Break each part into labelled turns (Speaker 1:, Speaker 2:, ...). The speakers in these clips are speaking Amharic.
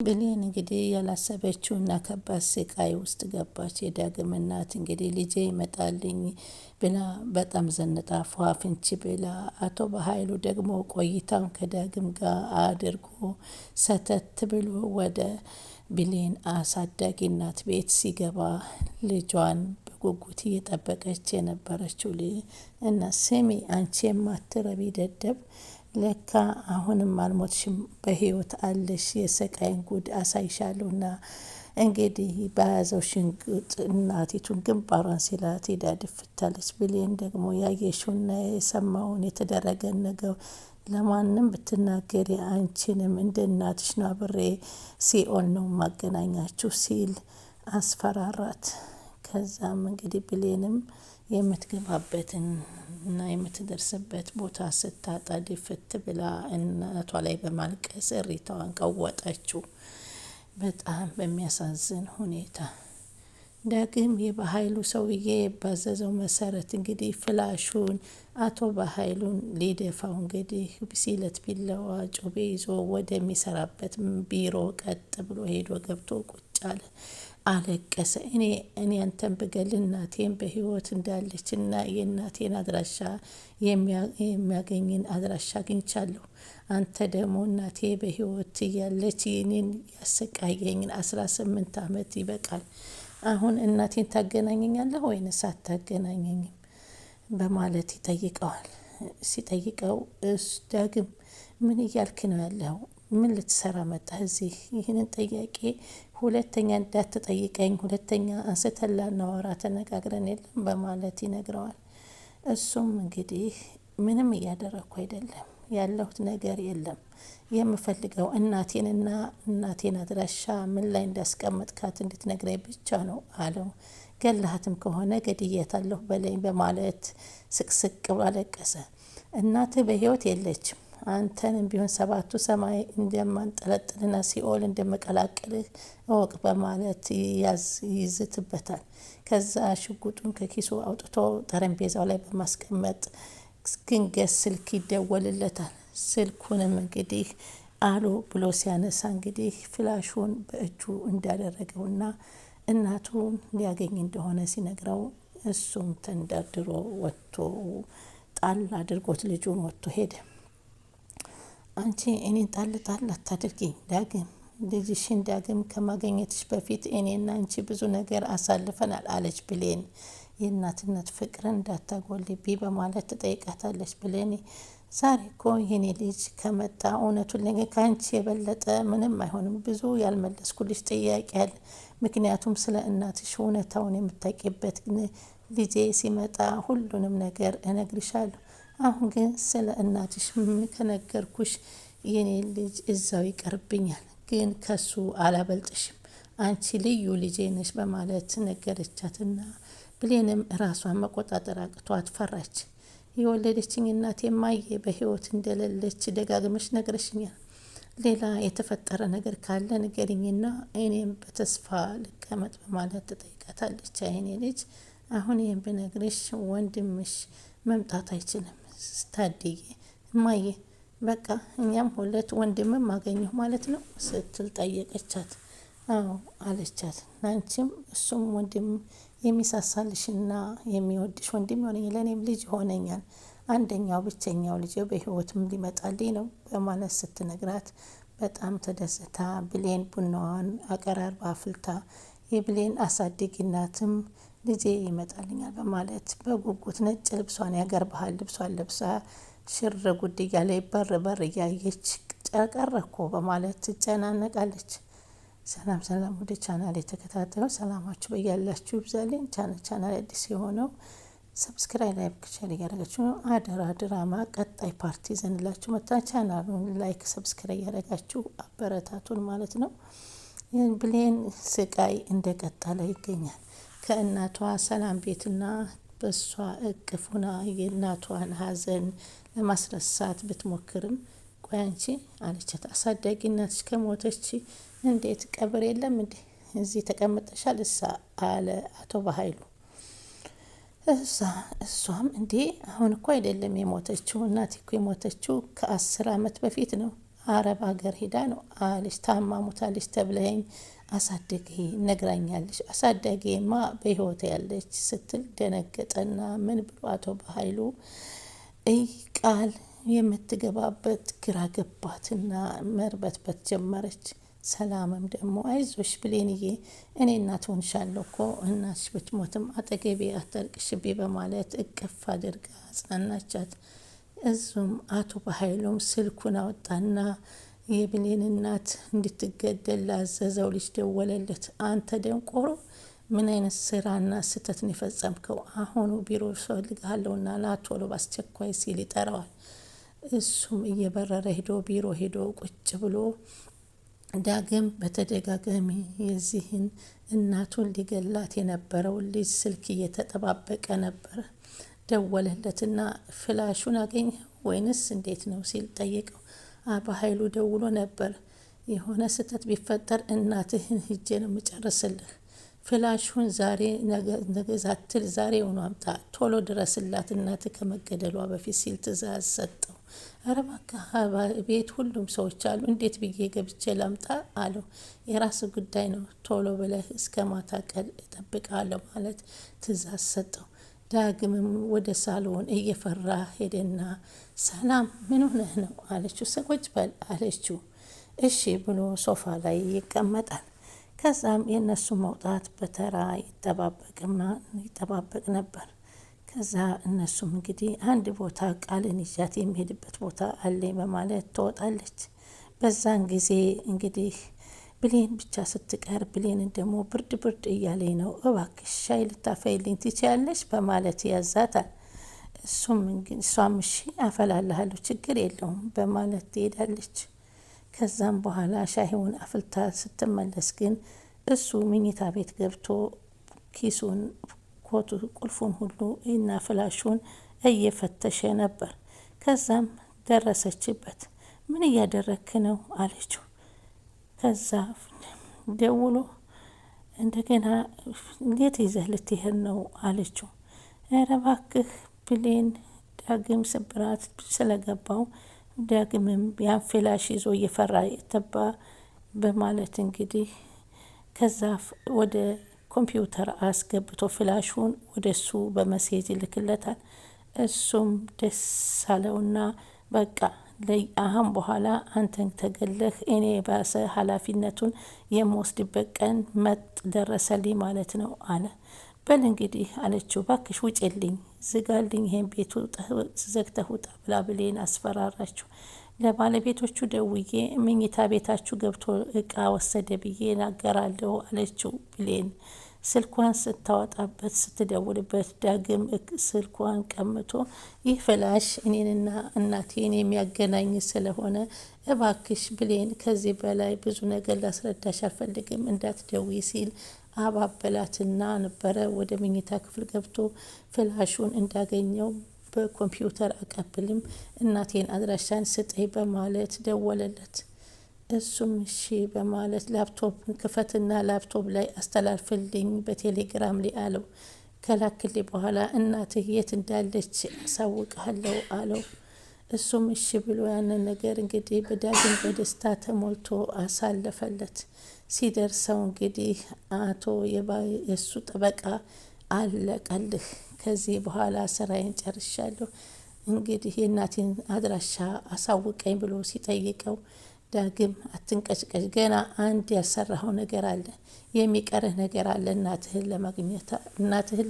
Speaker 1: ብሌን እንግዲህ ያላሰበችውና ከባድ ስቃይ ውስጥ ገባች። የዳግም እናት እንግዲህ ልጄ ይመጣልኝ ብላ በጣም ዘንጣ ፏፍንች ብላ፣ አቶ በኃይሉ ደግሞ ቆይታውን ከዳግም ጋር አድርጎ ሰተት ብሎ ወደ ብሌን አሳዳጊ እናት ቤት ሲገባ ልጇን በጉጉት እየጠበቀች የነበረችው እና ስሚ አንቺ የማትረቢ ደደብ፣ ለካ አሁንም አልሞትሽም፣ በህይወት አለሽ፣ የሰቃይን ጉድ አሳይሻለሁና እንግዲህ በያዘው ሽንቅጥ እናቲቱን ግንባሯን ሲላት ሄዳ ድፍታለች። ብሌን ደግሞ ያየሽውና የሰማውን የተደረገን ነገር ለማንም ብትናገሪ አንቺንም እንደ እናትሽ ነው አብሬ ሲኦል ነው ማገናኛችሁ ሲል አስፈራራት። ከዛም እንግዲህ ብሌንም የምትገባበትን እና የምትደርስበት ቦታ ስታጣ ድፍት ብላ እናቷ ላይ በማልቀስ እሪታዋን ቀወጠችው። በጣም በሚያሳዝን ሁኔታ ዳግም የበኃይሉ ሰውዬ ባዘዘው መሰረት እንግዲህ ፍላሹን አቶ በኃይሉን ሊደፋው እንግዲህ ሲለት ቢላዋ ጩቤ ይዞ ወደሚሰራበት ቢሮ ቀጥ ብሎ ሄዶ ገብቶ ቁጭ አለ። አለቀሰ። እኔ አንተን ብገል እናቴን በህይወት እንዳለች እና የእናቴን አድራሻ የሚያገኝን አድራሻ አግኝቻለሁ። አንተ ደግሞ እናቴ በህይወት እያለች እኔን ያሰቃየኝን 18 ዓመት ይበቃል። አሁን እናቴን ታገናኘኛለህ ወይንስ አታገናኘኝም? በማለት ይጠይቀዋል። ሲጠይቀው ዳግም ምን እያልክ ነው ያለው? ምን ልትሰራ መጣህ እዚህ? ይህንን ጥያቄ ሁለተኛ እንዳትጠይቀኝ፣ ሁለተኛ አንስተን ላናወራ ተነጋግረን የለም በማለት ይነግረዋል። እሱም እንግዲህ ምንም እያደረግኩ አይደለም፣ ያለሁት ነገር የለም፣ የምፈልገው እናቴንና እናቴን አድራሻ ምን ላይ እንዳስቀመጥካት እንድትነግረኝ ብቻ ነው አለው። ገላሃትም ከሆነ ገድያታለሁ በለኝ በማለት ስቅስቅ ብሎ አለቀሰ። እናትህ በህይወት የለችም፣ አንተንም ቢሆን 7ቱ ሰማይ እንደማንጠለጥልና ሲኦል እንደመቀላቀልህ እወቅ በማለት ይዝትበታል። ከዛ ሽጉጡን ከኪሱ አውጥቶ ጠረጴዛው ላይ በማስቀመጥ ድንገት ስልክ ይደወልለታል። ስልኩንም እንግዲህ አሎ ብሎ ሲያነሳ እንግዲህ ፍላሹን በእጁ እንዳደረገውና እናቱን ሊያገኝ እንደሆነ ሲነግረው እሱም ተንደርድሮ ወጥቶ ጣል አድርጎት ልጁን ወጥቶ ሄደ። አንቺ እኔን ጣል አታድርጊኝ ዳግም፣ ልጅሽን ዳግም ከማገኘትሽ በፊት እኔና አንቺ ብዙ ነገር አሳልፈናል አለች ብሌን። የእናትነት ፍቅርን እንዳታጎልቢ በማለት ትጠይቃታለች። ብሌን ዛሬ እኮ የኔ ልጅ ከመጣ እውነቱን ነገር ከአንቺ የበለጠ ምንም አይሆንም። ብዙ ያልመለስኩልሽ ጥያቄ አለ። ምክንያቱም ስለ እናትሽ እውነታውን የምታውቂበት ልጄ ሲመጣ ሁሉንም ነገር እነግርሻለሁ። አሁን ግን ስለ እናትሽ ከነገርኩሽ የኔ ልጅ እዛው ይቀርብኛል፣ ግን ከሱ አላበልጥሽም፣ አንቺ ልዩ ልጄ ነሽ በማለት ነገረቻትና ብሌንም ራሷን መቆጣጠር አቅቷት ፈራች። የወለደችኝ እናቴ ማየ በህይወት እንደሌለች ደጋግመሽ ነግረሽኛል። ሌላ የተፈጠረ ነገር ካለ ንገሪኝና እኔም በተስፋ ልቀመጥ በማለት ትጠይቃታለች። አይኔ ልጅ አሁን ይህን ብነግርሽ ወንድምሽ መምጣት አይችልም ስታድዬ እማዬ፣ በቃ እኛም ሁለት ወንድምም አገኘሁ ማለት ነው ስትል ጠየቀቻት። አዎ አለቻት። ናንቺም እሱም ወንድም የሚሳሳልሽና የሚወድሽ ወንድም ይሆነኛል፣ ለእኔም ልጅ ይሆነኛል። አንደኛው ብቸኛው ልጅ በህይወትም ሊመጣልኝ ነው በማለት ስትነግራት በጣም ተደስታ ብሌን ቡናዋን አቀራርባ አፍልታ የብሌን አሳድጊ እናትም ልጄ ይመጣልኛል በማለት በጉጉት ነጭ ልብሷን ያገር ባህል ልብሷን ለብሳ ሽር ጉድ እያለ በር እያየች ቀረኮ በማለት ትጨናነቃለች። ሰላም ወደ ቻናል የተከታተለው ሰላማችሁ በያላችሁ ይብዛልኝ። ቻናል አዲስ የሆነው ሰብስክራይብ ላይክ ሼር እያደረጋችሁ ነው። አደራ ድራማ ቀጣይ ፓርቲ ዘንላችሁ መጣ። ቻናሉን ላይክ ሰብስክራይብ እያደረጋችሁ አበረታቱን ማለት ነው። ብሌን ስቃይ እንደቀጠለ ይገኛል። ከእናቷ ሰላም ቤትና በሷ እቅፍ ሆና የእናቷን ሀዘን ለማስረሳት ብትሞክርም ቆይ አንቺ አለቻት፣ አሳዳጊ እናትሽ ከሞተች እንዴት ቀብር የለም እንዴ እዚህ ተቀምጠሻል እሳ አለ አቶ በኃይሉ። እሷም እንዴ አሁን እኮ አይደለም የሞተችው፣ እናቴ እኮ የሞተችው ከ10 ዓመት በፊት ነው አረብ ሀገር ሄዳ ነው አለች። ታማሙታለች ተብለኝ አሳደጌ ነግራኛለች። አሳዳጊማ በህይወት ያለች ስትል ደነገጠና ምን ብሎ አቶ በኃይሉ ቃል የምትገባበት ግራ ገባትና መርበትበት ጀመረች። ሰላምም ደግሞ አይዞሽ ብሌንዬ እኔ እናት ሆንሻለሁ እኮ እናትሽ ብትሞትም አጠገቤ አታልቅሽቤ በማለት እቅፍ አድርጋ አጽናናቻት። እዙም አቶ በኃይሉም ስልኩን አወጣና የብሌን እናት እንድትገደል ላዘዘው ልጅ ደወለለት። አንተ ደንቆሮ ምን አይነት ስራና ስህተት ነው የፈጸምከው? አሁኑ ቢሮ ፈልግሃለሁና ና ቶሎ በአስቸኳይ ሲል ይጠራዋል። እሱም እየበረረ ሄዶ ቢሮ ሄዶ ቁጭ ብሎ ዳግም በተደጋጋሚ የዚህን እናቱን ሊገላት የነበረውን ልጅ ስልክ እየተጠባበቀ ነበረ። ደወለለትና ፍላሹን አገኘ ወይንስ እንዴት ነው ሲል ጠየቀው። በኃይሉ ደውሎ ነበር። የሆነ ስህተት ቢፈጠር እናትህን ሂጄ ነው የምጨርስልህ። ፍላሹን ዛሬ ነገ ዛትል ዛሬ ሆኖ አምጣ፣ ቶሎ ድረስላት እናትህ ከመገደሏ በፊት ሲል ትእዛዝ ሰጠው። ኧረ እባክህ ቤት ሁሉም ሰዎች አሉ፣ እንዴት ብዬ ገብቼ ላምጣ አለው። የራስ ጉዳይ ነው፣ ቶሎ ብለህ እስከ ማታ ቀን እጠብቃለሁ ማለት ትእዛዝ ሰጠው። ዳግምም ወደ ሳሎን እየፈራ ሄደና ሰላም ምን ሆነህ ነው አለችው። ቁጭ በል አለችው። እሺ ብሎ ሶፋ ላይ ይቀመጣል። ከዛም የእነሱ መውጣት በተራ ይጠባበቅ ነበር። ከዛ እነሱም እንግዲህ አንድ ቦታ ቃልን ይዣት የሚሄድበት ቦታ አለኝ በማለት ትወጣለች። በዛን ጊዜ እንግዲህ ብሌን ብቻ ስትቀር ብሌንን ደግሞ ብርድ እያለኝ ነው እባክሽ ሻይ ልታፈይልኝ ትችያለሽ በማለት ያዛታል። እሷም እሺ አፈላልሃለሁ ችግር የለውም በማለት ትሄዳለች። ከዛም በኋላ ሻይውን አፍልታ ስትመለስ ግን እሱ ምኝታ ቤት ገብቶ ኪሱን ኮቱ ቁልፉን ሁሉ እና ፍላሹን እየፈተሸ ነበር። ከዛም ደረሰችበት። ምን እያደረክ ነው አለችው። ከዛ ደውሎ እንደገና እንዴት ይዘህ ልትሄድ ነው አለችው። ኧረ እባክህ ብሌን ዳግም ስብራት ስለገባው ዳግምም ያን ፍላሽ ይዞ እየፈራ የተባ በማለት እንግዲህ ከዛ ወደ ኮምፒውተር አስገብቶ ፍላሹን ወደሱ በመሴጅ ይልክለታል። እሱም ደስ አለውና በቃ አሁን በኋላ አንተን ተገለህ እኔ ባሰ ኃላፊነቱን የምወስድበት ቀን ደረሰልኝ ማለት ነው አለ። በል እንግዲህ አለችው። ባክሽ ውጭልኝ፣ ዝጋልኝ፣ ይሄን ቤቱ ዘግተህ ውጣ ብላ ብሌን አስፈራራችሁ። ለባለቤቶቹ ደውዬ ምኝታ ቤታችሁ ገብቶ እቃ ወሰደ ብዬ ናገራለሁ አለችው ብሌን። ስልኳን ስታወጣበት ስትደውልበት ዳግም ስልኳን ቀምቶ ይህ ፍላሽ እኔንና እናቴን የሚያገናኝ ስለሆነ እባክሽ ብሌን ከዚህ በላይ ብዙ ነገር ላስረዳሽ አልፈልግም እንዳትደውይ ሲል አባበላትና ነበረ ወደ መኝታ ክፍል ገብቶ ፍላሹን እንዳገኘው በኮምፒውተር አቀብልም እናቴን አድራሻን ስጠኝ በማለት ደወለለት። እሱም እሺ በማለት ላፕቶፕን ክፈትና ላፕቶፕ ላይ አስተላልፍልኝ በቴሌግራም ላይ አለው። ከላክልኝ በኋላ እናትህ የት እንዳለች አሳውቅሃለሁ አለው። እሱም እሺ ብሎ ያንን ነገር እንግዲህ በዳግም በደስታ ተሞልቶ አሳለፈለት። ሲደርሰው እንግዲህ አቶ የእሱ ጠበቃ አለቀልህ፣ ከዚህ በኋላ ስራዬን ጨርሻለሁ፣ እንግዲህ የእናቴን አድራሻ አሳውቀኝ ብሎ ሲጠይቀው ዳግም አትንቀጭቀጭ፣ ገና አንድ ያሰራኸው ነገር አለ፣ የሚቀርህ ነገር አለ። እናትህን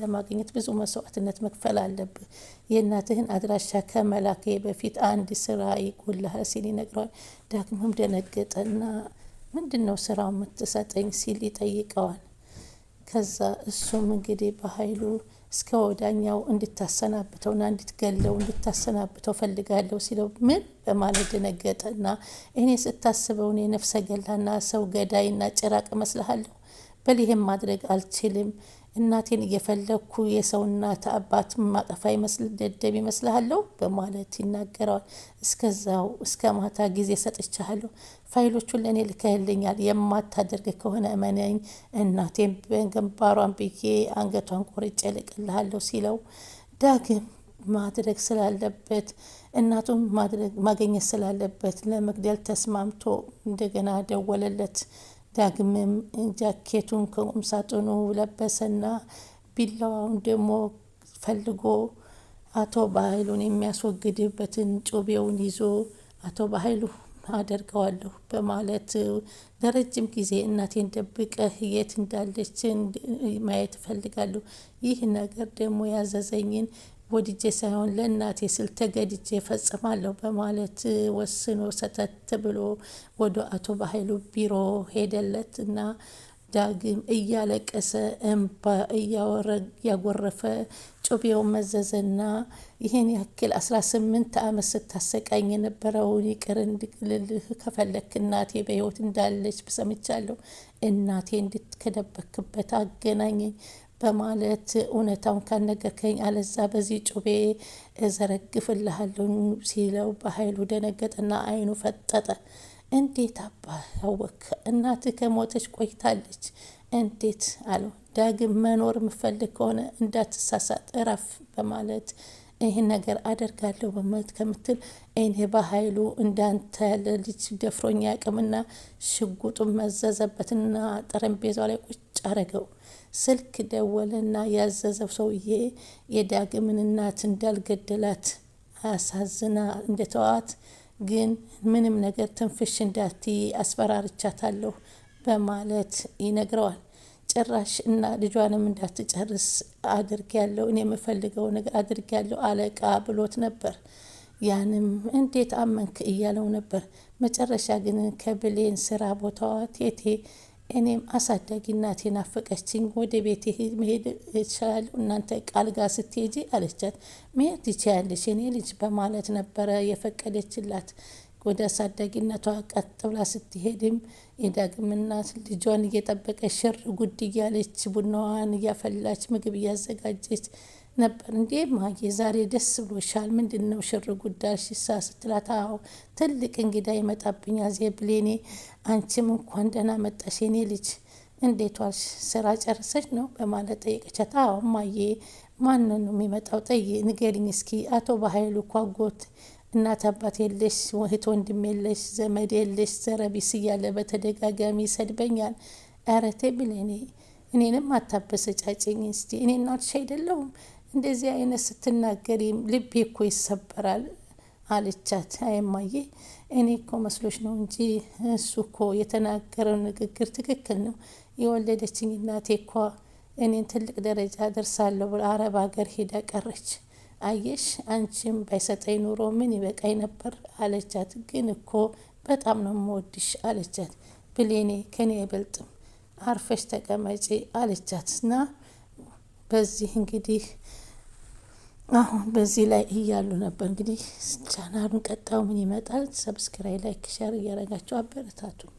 Speaker 1: ለማግኘት ብዙ መስዋዕትነት መክፈል አለብህ። የእናትህን አድራሻ ከመላክ በፊት አንድ ስራ ይጎልሃል ሲል ይነግረዋል። ዳግምም ደነገጠና ምንድን ነው ስራው የምትሰጠኝ ሲል ይጠይቀዋል። ከዛ እሱም እንግዲህ በኃይሉ እስከ ወዳኛው እንድታሰናብተውና እንድትገለው እንድታሰናብተው ፈልጋለሁ ሲለው ምን በማለት ደነገጠና እኔ ስታስበው እኔ ነፍሰ ገላና ሰው ገዳይና ጭራቅ መስልሃለሁ? በል ይሄን ማድረግ አልችልም። እናቴን እየፈለግኩ የሰው እናት አባት ማጠፋ ደደብ ይመስልሃለሁ በማለት ይናገረዋል። እስከዛው እስከ ማታ ጊዜ ሰጥቻለሁ፣ ፋይሎቹን ለእኔ ልከህልኛል፣ የማታደርግ ከሆነ እመነኝ እናቴን በግንባሯን ብዬ አንገቷን ቆርጬ ልቅልሃለሁ ሲለው ዳግም ማድረግ ስላለበት እናቱን ማግኘት ስላለበት ለመግደል ተስማምቶ እንደገና ደወለለት። ዳግምም ጃኬቱን ከቁም ሳጥኑ ለበሰና ቢላዋውን ደግሞ ፈልጎ አቶ በኃይሉን የሚያስወግድበትን ጩቤውን ይዞ አቶ በኃይሉ አደርገዋለሁ በማለት ለረጅም ጊዜ እናቴን ደብቀህ የት እንዳለች ማየት እፈልጋለሁ። ይህ ነገር ደግሞ ያዘዘኝን ወድጄ ሳይሆን ለእናቴ ስል ተገድጄ ፈጽማለሁ በማለት ወስኖ ሰተት ብሎ ወደ አቶ በኃይሉ ቢሮ ሄደለት እና ዳግም እያለቀሰ እንባ እያጎረፈ ጩቤውን መዘዘና ይህን ያክል 18 ዓመት ስታሰቃኝ የነበረውን ይቅር እንድልልህ ከፈለክ እናቴ በሕይወት እንዳለች ሰምቻለሁ። እናቴ እንድትከደበክበት አገናኘኝ በማለት እውነታውን ካነገርከኝ አለዛ በዚህ ጩቤ እዘረግፍልሃለሁ ሲለው በኃይሉ ደነገጠና አይኑ ፈጠጠ። እንዴት አባ ያወክ? እናትህ ከሞተች ቆይታለች። እንዴት አለው። ዳግም መኖር የምፈልግ ከሆነ እንዳትሳሳት እረፍ በማለት ይህን ነገር አደርጋለሁ በማለት ከምትል እኔ በኃይሉ እንዳንተ ያለ ልጅ ደፍሮኛ ያቅምና ሽጉጡን መዘዘበትና ጠረጴዛው ላይ ቁጭ አረገው። ስልክ ደወለና ያዘዘው ሰውዬ የዳግምን እናት እንዳልገደላት አሳዝና እንደተዋት ግን ምንም ነገር ትንፍሽ እንዳትይ አስፈራርቻታለሁ በማለት ይነግረዋል። ጭራሽ እና ልጇንም እንዳትጨርስ አድርጊያለሁ፣ እኔ የምፈልገው ነገር አድርጊያለሁ አለቃ ብሎት ነበር። ያንም እንዴት አመንክ እያለው ነበር። መጨረሻ ግን ከብሌን ስራ ቦታዋ ቴቴ እኔም አሳዳጊ እናቴ ናፈቀችኝ፣ ወደ ቤቴ መሄድ እችላለሁ እናንተ ቃል ጋር ስትሄጂ አለቻት። መሄድ ትችያለሽ የኔ ልጅ በማለት ነበረ የፈቀደችላት። ወደ አሳዳጊነቷ ቀጥ ብላ ስትሄድም የዳግም እናት ልጇን እየጠበቀች ሽር ጉድ እያለች ቡናዋን እያፈላች ምግብ እያዘጋጀች ነበር። እንዴ ማዬ ዛሬ ደስ ብሎሻል? ምንድን ነው ሽር ጉዳሽ ስትላት፣ አዎ ትልቅ እንግዳ ይመጣብኛል ብሌኔ፣ አንቺም እንኳን ደህና መጣሽ የኔ ልጅ፣ እንዴት ዋልሽ? ስራ ጨርሰች ነው በማለት ጠየቀቻት። አዎ ማዬ፣ ማንን ነው የሚመጣው? ንገሪኝ እስኪ። አቶ በኃይሉ እኮ አጎት እናት አባት የለሽ፣ እህት ወንድም የለሽ፣ ዘመድ የለሽ፣ ዘረቢስ እያለ በተደጋጋሚ ይሰድበኛል። ኧረ ተይ ብሌኔ፣ እኔንም አታበሰጫጭኝ እስቲ። እኔ እናትሽ አይደለሁም? እንደዚህ አይነት ስትናገሪም ልቤ እኮ ይሰበራል አለቻት። አይማዬ እኔ እኮ መስሎች ነው እንጂ እሱ እኮ የተናገረው ንግግር ትክክል ነው። የወለደችኝ እናቴ እኮ እኔን ትልቅ ደረጃ ደርሳለሁ ብላ አረብ ሀገር ሄዳ ቀረች። አየሽ አንቺም ባይሰጠኝ ኑሮ ምን ይበቃኝ ነበር አለቻት። ግን እኮ በጣም ነው የምወድሽ አለቻት። ብሌኔ ከኔ አይበልጥም፣ አርፈሽ ተቀመጪ አለቻት። እና በዚህ እንግዲህ አሁን በዚህ ላይ እያሉ ነበር እንግዲህ ቻናሉን ቀጣው ምን ይመጣል። ሰብስክራይብ፣ ላይክ፣ ሼር እያረጋችሁ አበረታቱን።